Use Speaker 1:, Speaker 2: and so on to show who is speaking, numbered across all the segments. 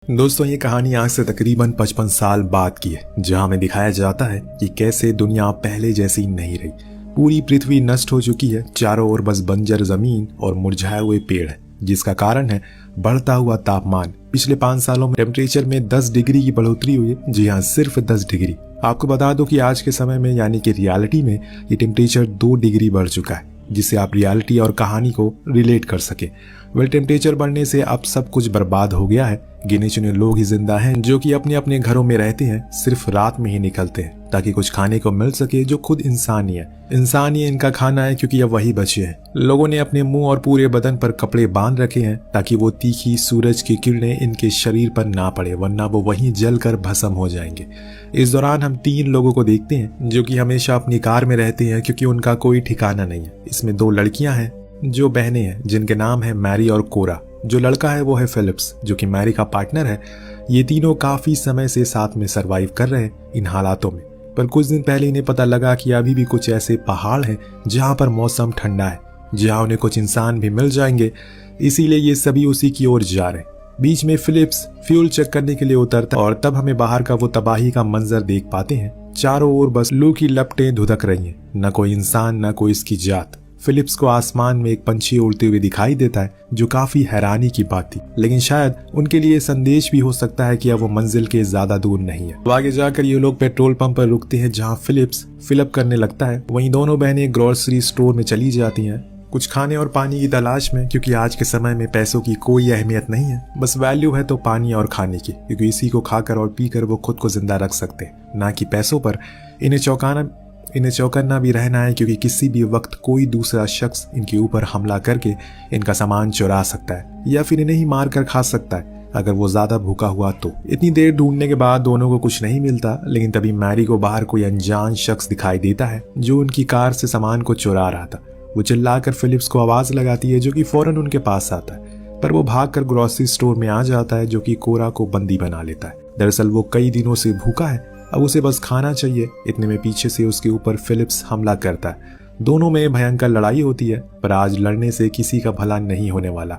Speaker 1: दोस्तों, ये कहानी आज से तकरीबन 55 साल बाद की है, जहां हमें दिखाया जाता है कि कैसे दुनिया पहले जैसी नहीं रही। पूरी पृथ्वी नष्ट हो चुकी है, चारों ओर बस बंजर जमीन और मुरझाए हुए पेड़ है, जिसका कारण है बढ़ता हुआ तापमान। पिछले 5 सालों में टेम्परेचर में 10 डिग्री की बढ़ोतरी हुई है। जी हाँ, सिर्फ 10 डिग्री। आपको बता दो कि आज के समय में यानी कि रियलिटी में ये टेम्परेचर 2 डिग्री बढ़ चुका है, जिससे आप रियलिटी और कहानी को रिलेट कर सके। टेम्परेचर बढ़ने से अब सब कुछ बर्बाद हो गया है। गिने चुने लोग ही जिंदा हैं जो कि अपने अपने घरों में रहते हैं, सिर्फ रात में ही निकलते हैं ताकि कुछ खाने को मिल सके, जो खुद इंसान ही है। इंसान ही इनका खाना है, क्योंकि अब वही बचे हैं। लोगों ने अपने मुंह और पूरे बदन पर कपड़े बांध रखे हैं ताकि वो तीखी सूरज की किरणें इनके शरीर पर ना पड़े, वरना वो वहीं जलकर भस्म हो जाएंगे। इस दौरान हम 3 लोगों को देखते हैं जो कि हमेशा अपनी कार में रहते हैं, क्योंकि उनका कोई ठिकाना नहीं है। इसमें 2 लड़कियां हैं जो बहनें हैं, जिनके नाम है मैरी और कोरा। जो लड़का है वो है फिलिप्स, जो कि मैरी का पार्टनर है। ये तीनों काफी समय से साथ में सरवाइव कर रहे हैं इन हालातों में। पर कुछ दिन पहले इन्हें पता लगा कि अभी भी कुछ ऐसे पहाड़ हैं जहां पर मौसम ठंडा है, जहां उन्हें कुछ इंसान भी मिल जाएंगे। इसीलिए ये सभी उसी की ओर जा रहे हैं। बीच में फिलिप्स फ्यूल चेक करने के लिए उतरता है और तब हमें बाहर का वो तबाही का मंजर देख पाते हैं। चारों ओर बस लू की लपटें धुधक रही हैं, न कोई इंसान न कोई इसकी जात। फिलिप्स को आसमान में एक पंछी उड़ते हुए दिखाई देता है, जो काफी हैरानी की बात थी, लेकिन शायद उनके लिए संदेश भी हो सकता है कि अब वो मंजिल के ज्यादा दूर नहीं है। तो आगे जाकर ये लोग पेट्रोल पंप पर रुकते हैं, जहां फिलिप्स फिलअप करने लगता है। वहीं दोनों बहनें ग्रोसरी स्टोर में चली जाती हैं, कुछ खाने और पानी की तलाश में, क्योंकि आज के समय में पैसों की कोई अहमियत नहीं है। बस वैल्यू है तो पानी और खाने की, क्योंकि इसी को खाकर और पीकर वो खुद को जिंदा रख सकते हैं, ना कि पैसों पर। इन्हें चौकन्ना भी रहना है, क्योंकि किसी भी वक्त कोई दूसरा शख्स इनके ऊपर हमला करके इनका सामान चुरा सकता है, या फिर इन्हें ही मार कर खा सकता है अगर वो ज्यादा भूखा हुआ तो। इतनी देर ढूंढने के बाद दोनों को कुछ नहीं मिलता, लेकिन तभी मैरी को बाहर कोई अनजान शख्स दिखाई देता है, जो उनकी कार से सामान को चुरा रहा था। वो चिल्लाकर फिलिप्स को आवाज लगाती है, जो कि फौरन उनके पास आता है। पर वो भागकर ग्रोसरी स्टोर में आ जाता है, जो कि कोरा को बंदी बना लेता है। दरअसल वो कई दिनों से भूखा है, अब उसे बस खाना चाहिए। इतने में पीछे से उसके ऊपर फिलिप्स हमला करता है। दोनों में भयंकर लड़ाई होती है, पर आज लड़ने से किसी का भला नहीं होने वाला।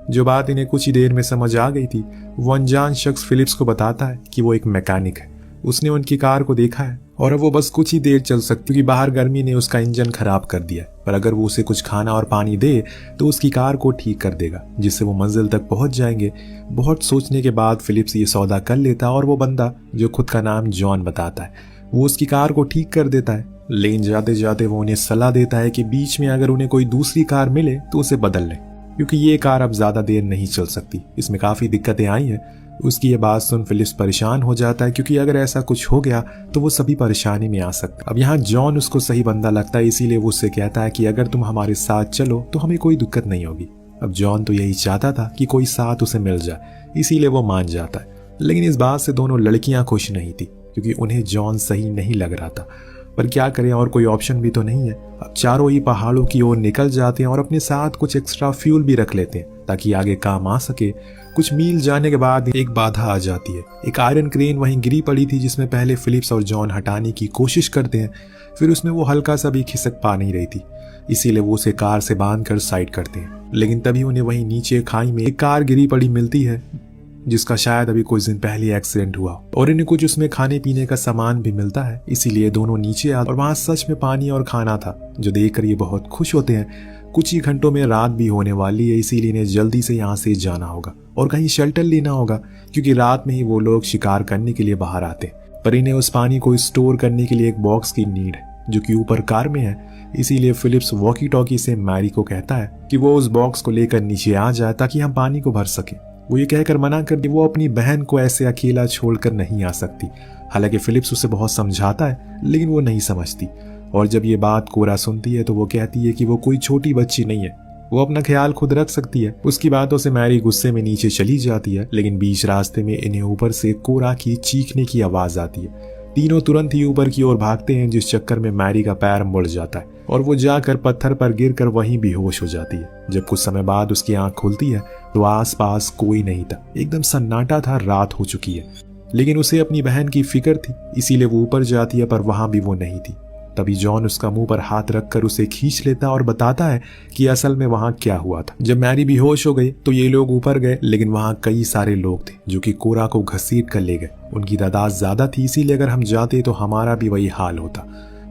Speaker 1: जो बात इन्हें कुछ ही देर में समझ आ गई थी, वो अनजान शख्स फिलिप्स को बताता है कि वो एक मैकेनिक है। उसने उनकी कार को देखा है और अब वो बस कुछ ही देर चल सकती, क्योंकि बाहर गर्मी ने उसका इंजन खराब कर दिया है। पर अगर वो उसे कुछ खाना और पानी दे तो उसकी कार को ठीक कर देगा, जिससे वो मंजिल तक पहुंच जाएंगे। बहुत सोचने के बाद फिलिप्स ये सौदा कर लेता है और वो बंदा, जो खुद का नाम जॉन बताता है, वो उसकी कार को ठीक कर देता है। लेकिन जाते जाते वो उन्हें सलाह देता है कि बीच में अगर उन्हें कोई दूसरी कार मिले तो उसे बदल लें, क्योंकि ये कार अब ज्यादा देर नहीं चल सकती। इसमें काफी दिक्कतें आई हैं। उसकी ये बात सुन फिलिप्स परेशान हो जाता है, क्योंकि अगर ऐसा कुछ हो गया तो वो सभी परेशानी में आ सकता है। अब यहाँ जॉन उसको सही बंदा लगता है, इसीलिए वो उससे कहता है कि अगर तुम हमारे साथ चलो तो हमें कोई दिक्कत नहीं होगी। अब जॉन तो यही चाहता था कि कोई साथ उसे मिल जाए, इसीलिए वो मान जाता है। लेकिन इस बात से दोनों लड़कियां खुश नहीं थी, क्योंकि उन्हें जॉन सही नहीं लग रहा था। पर क्या करें, और कोई ऑप्शन भी तो नहीं है। अब चारों ही पहाड़ों की ओर निकल जाते हैं और अपने साथ कुछ एक्स्ट्रा फ्यूल भी रख लेते हैं ताकि आगे काम आ सके। कुछ मील जाने के बाद एक बाधा आ जाती है। एक आयरन क्रेन वहीं गिरी पड़ी थी, जिसमें पहले फिलिप्स और जॉन हटाने की कोशिश करते हैं, फिर उसमें वो हल्का सा भी खिसक पा नहीं रही थी, इसीलिए वो उसे कार से बांधकर साइड करते हैं। लेकिन तभी उन्हें वहीं नीचे खाई में एक कार गिरी पड़ी मिलती है, जिसका शायद अभी कुछ दिन पहले एक्सीडेंट हुआ, और इन्हें कुछ उसमें खाने पीने का सामान भी मिलता है। इसीलिए दोनों नीचे आते और वहां सच में पानी और खाना था, जो देखकर ये बहुत खुश होते हैं। कुछ ही घंटों में रात भी होने वाली है, इसीलिए इन्हें जल्दी से यहाँ से जाना होगा और कहीं शेल्टर लेना होगा, क्योंकि रात में ही वो लोग शिकार करने के लिए बाहर आते हैं। पर इन्हें उस पानी को स्टोर करने के लिए एक बॉक्स की नीड है, जो कि ऊपर कार में है। इसीलिए फिलिप्स वॉकी टॉकी से मैरी को कहता है कि वो उस बॉक्स को लेकर नीचे आ जाए ताकि हम पानी को भर सके। वो ये कहकर मना कर दी, वो अपनी बहन को ऐसे अकेला छोड़कर नहीं आ सकती। हालांकि फिलिप्स उसे बहुत समझाता है, लेकिन वो नहीं समझती। और जब ये बात कोरा सुनती है तो वो कहती है कि वो कोई छोटी बच्ची नहीं है, वो अपना ख्याल खुद रख सकती है। उसकी बातों से मैरी गुस्से में नीचे चली जाती है, लेकिन बीच रास्ते में इन्हें ऊपर से कोरा की चीखने की आवाज आती है। तीनों तुरंत ही ऊपर की ओर भागते हैं, जिस चक्कर में मैरी का पैर मुड़ जाता है और वो जाकर पत्थर पर गिरकर वहीं बेहोश हो जाती है। जब कुछ समय बाद उसकी आंख खुलती है तो आसपास कोई नहीं था, एकदम सन्नाटा था, रात हो चुकी है। लेकिन उसे अपनी बहन की फिक्र थी, इसीलिए वो ऊपर जाती है, पर वहां भी वो नहीं थी। तभी जॉन उसका मुंह पर हाथ रखकर उसे खींच लेता और बताता है कि असल में वहां क्या हुआ था। जब मैरी बेहोश हो गई तो ये लोग ऊपर गए, लेकिन वहां कई सारे लोग थे जो कि कोरा को घसीट कर ले गए। उनकी तादाद ज्यादा थी, इसीलिए अगर हम जाते तो हमारा भी वही हाल होता।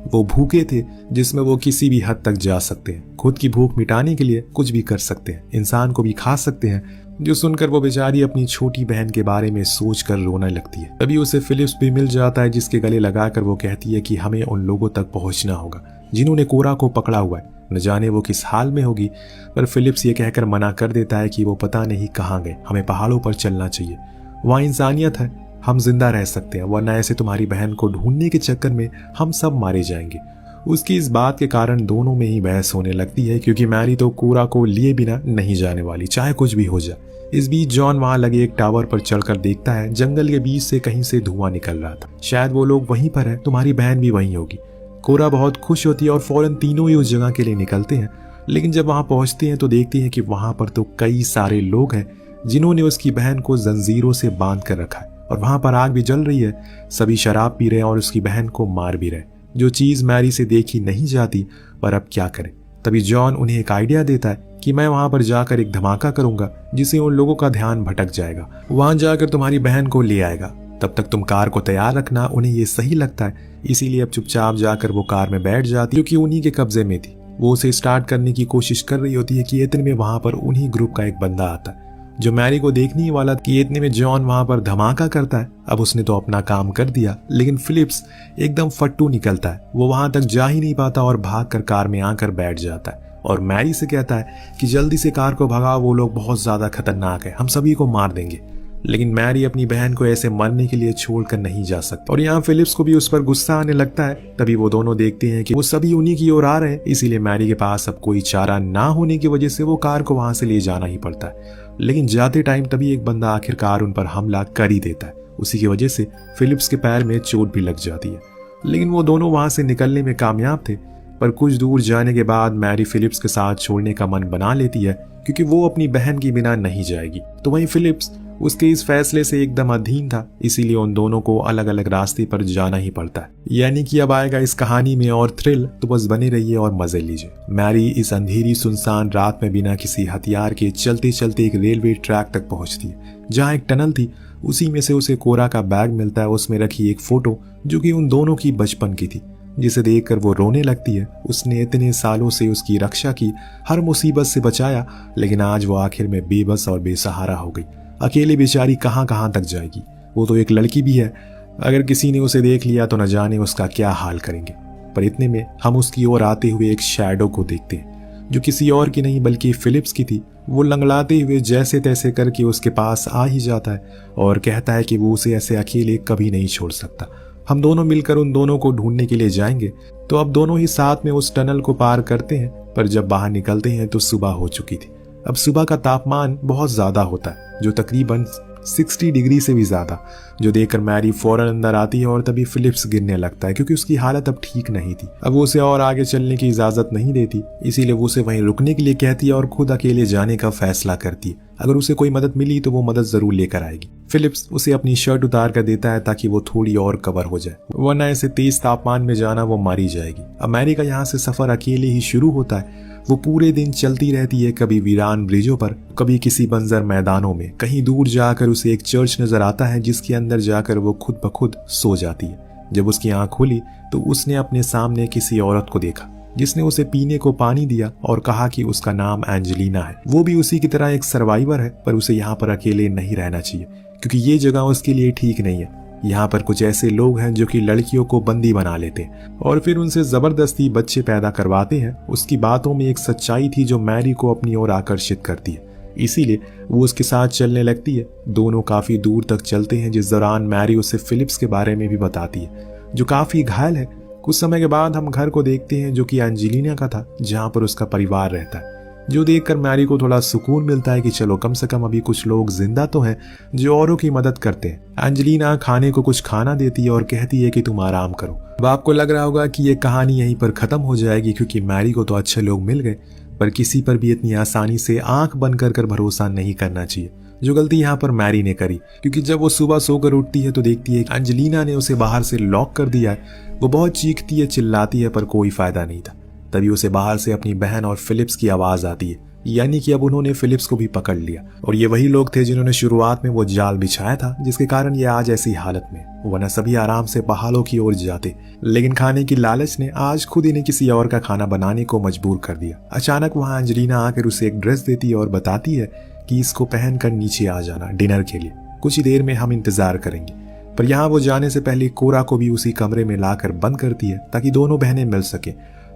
Speaker 1: वो भूखे थे जिसमें वो किसी भी हद तक जा सकते हैं। खुद की भूख मिटाने के लिए कुछ भी कर सकते हैं, इंसान को भी खा सकते हैं। जो सुनकर वो बेचारी अपनी छोटी बहन के बारे में सोचकर रोने लगती है। तभी उसे फिलिप्स भी मिल जाता है, जिसके गले लगाकर वो कहती है कि हमें उन लोगों तक पहुंचना होगा जिन्होंने कोरा को पकड़ा हुआ है। न जाने वो किस हाल में होगी, पर फिलिप्स ये कहकर मना कर देता है कि वो पता नहीं कहाँ गए, हमें पहाड़ों पर चलना चाहिए, वहाँ इंसानियत है, हम जिंदा रह सकते हैं, वरना ऐसे तुम्हारी बहन को ढूंढने के चक्कर में हम सब मारे जाएंगे। उसकी इस बात के कारण दोनों में ही बहस होने लगती है, क्योंकि मैरी तो कोरा को लिए बिना नहीं जाने वाली, चाहे कुछ भी हो जाए। इस बीच जॉन वहां लगे एक टावर पर चढ़कर देखता है जंगल के बीच से कहीं से धुआं निकल रहा था। शायद वो लोग वहीं पर है, तुम्हारी बहन भी वहीं होगी। कोरा बहुत खुश होती है और फौरन तीनों ही उस जगह के लिए निकलते हैं। लेकिन जब वहां पहुंचते हैं तो देखते हैं कि वहां पर तो कई सारे लोग हैं जिन्होंने उसकी बहन को जंजीरों से बांध कर रखा है, और वहां पर आग भी जल रही है। सभी शराब पी रहे हैं और उसकी बहन को मार भी रहे, जो चीज मैरी से देखी नहीं जाती। पर अब क्या करें? तभी जॉन उन्हें एक आइडिया देता है कि मैं वहां पर जाकर एक धमाका करूंगा जिससे उन लोगों का ध्यान भटक जाएगा, वहां जाकर तुम्हारी बहन को ले आएगा। तब तक तुम कार को तैयार रखना। उन्हें ये सही लगता है, इसीलिए अब चुपचाप जाकर वो कार में बैठ जाती है, क्योंकि उन्हीं के कब्जे में थी। वो उसे स्टार्ट करने की कोशिश कर रही होती है कि इतने में वहां पर उन्हीं ग्रुप का एक बंदा आता है जो मैरी को देखने ही वाला कि इतने में जॉन वहां पर धमाका करता है। अब उसने तो अपना काम कर दिया, लेकिन फिलिप्स एकदम फट्टू निकलता है। वो वहां तक जा ही नहीं पाता और भागकर कार में आकर बैठ जाता है और मैरी से कहता है कि जल्दी से कार को भगाओ, वो लोग बहुत ज्यादा खतरनाक है, हम सभी को मार देंगे। लेकिन मैरी अपनी बहन को ऐसे मरने के लिए छोड़कर नहीं जा सकती, और यहाँ फिलिप्स को भी उस पर गुस्सा आने लगता है। तभी वो दोनों देखते हैं कि वो सभी उन्हीं की ओर आ रहे हैं, इसीलिए मैरी के पास अब कोई चारा ना होने की वजह से वो कार को वहां से ले जाना ही पड़ता है। लेकिन जाते टाइम तभी एक बंदा आखिरकार उन पर हमला कर ही देता है। उसी की वजह से फिलिप्स के पैर में चोट भी लग जाती है, लेकिन वो दोनों वहां से निकलने में कामयाब थे। पर कुछ दूर जाने के बाद मैरी फिलिप्स के साथ छोड़ने का मन बना लेती है, क्योंकि वो अपनी बहन के बिना नहीं जाएगी। तो वहीं फिलिप्स उसके इस फैसले से एकदम अधीन था, इसीलिए उन दोनों को अलग अलग रास्ते पर जाना ही पड़ता है। यानी कि अब आएगा इस कहानी में और थ्रिल, तो बस बने रहिए और मजे लीजिए। मैरी इस अंधेरी सुनसान रात में बिना किसी हथियार के चलते चलते एक रेलवे ट्रैक तक पहुंचती है, जहां एक टनल थी। उसी में से उसे कोरा का बैग मिलता है, उसमें रखी एक फोटो जो कि उन दोनों की बचपन की थी, जिसे देखकर वो रोने लगती है। उसने इतने सालों से उसकी रक्षा की, हर मुसीबत से बचाया, लेकिन आज वो आखिर में बेबस और बेसहारा हो गई। अकेली बेचारी कहां कहां तक जाएगी? वो तो एक लड़की भी है, अगर किसी ने उसे देख लिया तो न जाने उसका क्या हाल करेंगे। पर इतने में हम उसकी ओर आते हुए एक शैडो को देखते हैं, जो किसी और की नहीं बल्कि फिलिप्स की थी। वो लंगड़ाते हुए जैसे तैसे करके उसके पास आ ही जाता है और कहता है कि वो उसे ऐसे अकेले कभी नहीं छोड़ सकता, हम दोनों मिलकर उन दोनों को ढूंढने के लिए जाएंगे। तो अब दोनों ही साथ में उस टनल को पार करते हैं, पर जब बाहर निकलते हैं तो सुबह हो चुकी थी। अब सुबह का तापमान बहुत ज्यादा होता है, जो तकरीबन 60 डिग्री से भी ज्यादा, जो देखकर मैरी फौरन अंदर आती है और तभी फिलिप्स गिरने लगता है, क्योंकि उसकी हालत अब ठीक नहीं थी। अब वो उसे और आगे चलने की इजाजत नहीं देती, इसीलिए वो उसे वहीं रुकने के लिए कहती है और खुद अकेले जाने का फैसला करती है। अगर उसे कोई मदद मिली तो वो मदद जरूर लेकर आएगी। फिलिप्स उसे अपनी शर्ट उतार कर देता है ताकि वो थोड़ी और कवर हो जाए, वरना ऐसे तेज तापमान में जाना वो मारी जाएगी। अब मैरी का यहाँ से सफर अकेले ही शुरू होता है। वो पूरे दिन चलती रहती है, कभी वीरान ब्रिजों पर, कभी किसी बंजर मैदानों में। कहीं दूर जाकर उसे एक चर्च नजर आता है, जिसके अंदर जाकर वो खुद ब खुद सो जाती है। जब उसकी आंख खुली तो उसने अपने सामने किसी औरत को देखा, जिसने उसे पीने को पानी दिया और कहा कि उसका नाम एंजेलिना है। वो भी उसी की तरह एक सर्वाइवर है, पर उसे यहाँ पर अकेले नहीं रहना चाहिए, क्योंकि ये जगह उसके लिए ठीक नहीं है। यहाँ पर कुछ ऐसे लोग हैं जो कि लड़कियों को बंदी बना लेते हैं और फिर उनसे जबरदस्ती बच्चे पैदा करवाते हैं। उसकी बातों में एक सच्चाई थी जो मैरी को अपनी ओर आकर्षित करती है, इसीलिए वो उसके साथ चलने लगती है। दोनों काफी दूर तक चलते हैं, जिस दौरान मैरी उसे फिलिप्स के बारे में भी बताती है, जो काफी घायल है। कुछ समय के बाद हम घर को देखते हैं, जो कि एंजेलिना का था, जहाँ पर उसका परिवार रहता है, जो देखकर मैरी को थोड़ा सुकून मिलता है कि चलो कम से कम अभी कुछ लोग जिंदा तो हैं जो औरों की मदद करते हैं। एंजेलिना खाने को कुछ खाना देती है और कहती है कि तुम आराम करो। अब आपको लग रहा होगा कि ये कहानी यहीं पर खत्म हो जाएगी, क्योंकि मैरी को तो अच्छे लोग मिल गए, पर किसी पर भी इतनी आसानी से आंख बंद कर भरोसा नहीं करना चाहिए। जो गलती यहाँ पर मैरी ने करी, क्योंकि जब वो सुबह सोकर उठती है तो देखती है कि एंजेलिना ने उसे बाहर से लॉक कर दिया है। वो बहुत चीखती है, चिल्लाती है, पर कोई फायदा नहीं था। तभी उसे बाहर से अपनी बहन और फिलिप्स की आवाज आती है, यानी कि अब उन्होंने फिलिप्स को भी पकड़ लिया। और ये वही लोग थे जिन्होंने शुरुआत में वो जाल बिछाया था, जिसके कारण ये आज ऐसी हालत में, वरना सभी आराम से पहाड़ों की ओर जाते। लेकिन खाने की लालच ने आज खुद इन्हें किसी और का खाना बनाने को मजबूर कर दिया। अचानक वहां एंजेलिना आकर उसे एक ड्रेस देती है और बताती है कि इसको पहनकर नीचे आ जाना डिनर के लिए, कुछ ही देर में हम इंतजार करेंगे। पर यहाँ वो जाने से पहले कोरा को भी उसी कमरे में लाकर बंद करती है ताकि दोनों बहनें मिल सके।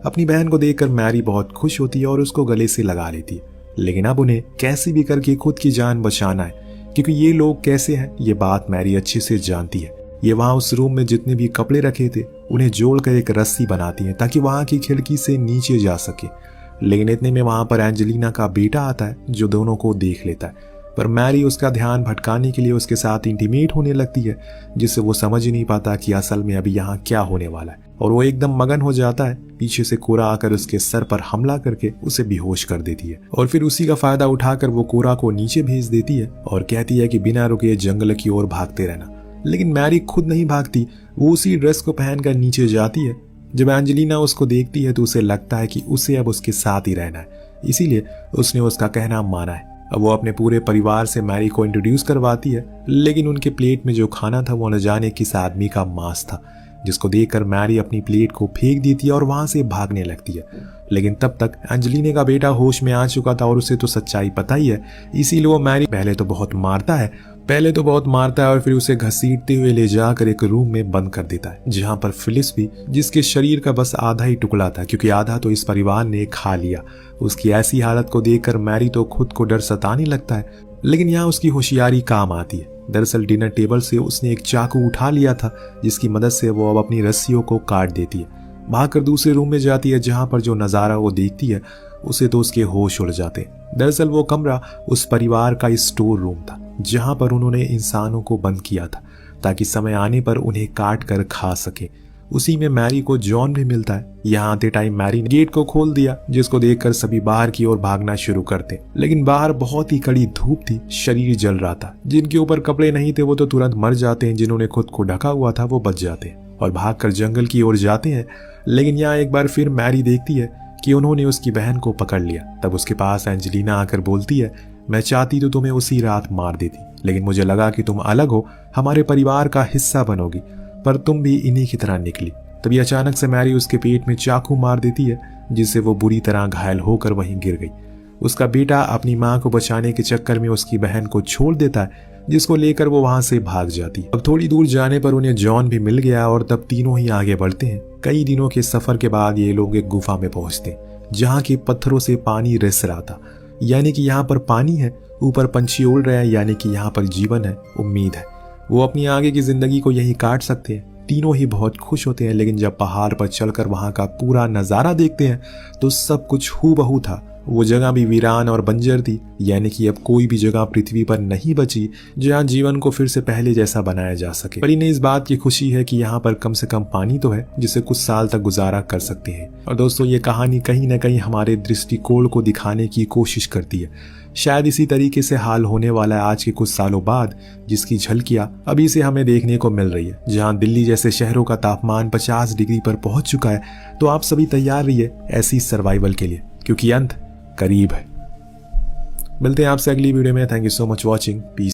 Speaker 1: अपनी बहन को देखकर मैरी बहुत खुश होती है और उसको गले से लगा लेती है। लेकिन अब उन्हें कैसे भी करके खुद की जान बचाना है, क्योंकि ये लोग कैसे हैं ये बात मैरी अच्छे से जानती है। ये वहां उस रूम में जितने भी कपड़े रखे थे उन्हें जोड़कर एक रस्सी बनाती है ताकि वहां की खिड़की से नीचे जा सके। लेकिन इतने में वहां पर एंजेलिना का बेटा आता है जो दोनों को देख लेता है। पर मैरी उसका ध्यान भटकाने के लिए उसके साथ इंटीमेट होने लगती है, जिससे वो समझ ही नहीं पाता कि असल में अभी यहाँ क्या होने वाला है। और वो एकदम मगन हो जाता है। पीछे से कोरा आकर उसके सर पर हमला करके उसे बेहोश कर देती है और फिर उसी का फायदा उठाकर वो कोरा को नीचे भेज देती है और कहती है कि बिना रुके जंगल की ओर भागते रहना। लेकिन मैरी खुद नहीं भागती, वो उसी ड्रेस को पहनकर नीचे जाती है। जब एंजेलिना उसको देखती है तो उसे लगता है कि उसे अब उसके साथ ही रहना है, इसीलिए उसने उसका कहना माना है। अब वो अपने पूरे परिवार से मैरी को इंट्रोड्यूस करवाती है, लेकिन उनके प्लेट में जो खाना था वो न जाने किस आदमी का मांस था, जिसको देखकर मैरी अपनी प्लेट को फेंक देती है और वहां से भागने लगती है। लेकिन तब तक एंजेलिना का बेटा होश में आ चुका था और उसे तो सच्चाई पता ही है, इसीलिए वो मैरी पहले तो बहुत मारता है और फिर उसे घसीटते हुए ले जाकर एक रूम में बंद कर देता है, जहां पर फिलिप्स भी, जिसके शरीर का बस आधा ही टुकड़ा था क्योंकि आधा तो इस परिवार ने खा लिया। उसकी ऐसी हालत को देखकर मैरी तो खुद को डर सताने लगता है, लेकिन यहाँ उसकी होशियारी काम आती है। दरअसल डिनर टेबल से उसने एक चाकू उठा लिया था, जिसकी मदद से वो अब अपनी रस्सियों को काट देती है। भागकर दूसरे रूम में जाती है, जहां पर जो नजारा वो देखती है उसे तो उसके होश उड़ जाते। दरअसल वो कमरा उस परिवार का स्टोर रूम था, जहां पर उन्होंने इंसानों को बंद किया था ताकि समय आने पर उन्हें काट कर खा सके। उसी में मैरी को जॉन भी मिलता है। यहाँ आते टाइम मैरी ने गेट को खोल दिया, जिसको देखकर सभी बाहर की ओर भागना शुरू करते। लेकिन बाहर बहुत ही कड़ी धूप थी, शरीर जल रहा था। जिनके ऊपर कपड़े नहीं थे वो तो तुरंत मर जाते हैं, जिन्होंने खुद को ढका हुआ था वो बच जाते हैं और भागकर जंगल की ओर जाते हैं। लेकिन यहाँ एक बार फिर मैरी देखती है कि उन्होंने उसकी बहन को पकड़ लिया। तब उसके पास एंजेलिना आकर बोलती है, मैं चाहती तो तुम्हें उसी रात मार देती, लेकिन मुझे लगा कि तुम अलग हो, हमारे परिवार का हिस्सा बनोगी, पर तुम भी इन्हीं की तरह निकली। तभी अचानक से मैरी उसके पेट में चाकू मार देती है, जिससे वो बुरी तरह घायल होकर वहीं गिर गई। उसका बेटा अपनी मां को बचाने के चक्कर में उसकी बहन को छोड़ देता है, जिसको लेकर वो वहां से भाग जाती। अब थोड़ी दूर जाने पर उन्हें जॉन भी मिल गया और तब तीनों ही आगे बढ़ते हैं। कई दिनों के सफर के बाद ये लोग एक गुफा में पहुंचते, जहाँ के पत्थरों से पानी रिस रहा था, यानी कि यहाँ पर पानी है, ऊपर पंछी उड़ रहे हैं, यानी कि यहाँ पर जीवन है, उम्मीद है। वो अपनी आगे की जिंदगी को यही काट सकते हैं। तीनों ही बहुत खुश होते हैं, लेकिन जब पहाड़ पर चलकर वहां का पूरा नजारा देखते हैं तो सब कुछ हूबहू था। वो जगह भी वीरान और बंजर थी, यानी कि अब कोई भी जगह पृथ्वी पर नहीं बची जहां जीवन को फिर से पहले जैसा बनाया जा सके। पर इन्हें इस बात की खुशी है कि यहाँ पर कम से कम पानी तो है, जिससे कुछ साल तक गुजारा कर सकते हैं। और दोस्तों, ये कहानी कहीं ना कहीं हमारे दृष्टिकोण को दिखाने की कोशिश करती है। शायद इसी तरीके से हाल होने वाला है आज के कुछ सालों बाद, जिसकी झलकियां अभी से हमें देखने को मिल रही है। जहां दिल्ली जैसे शहरों का तापमान 50 डिग्री पर पहुंच चुका है, तो आप सभी तैयार रहिए ऐसी सर्वाइवल के लिए, क्योंकि अंत करीब है। मिलते हैं आपसे अगली वीडियो में। Thank you so much watching. Piece.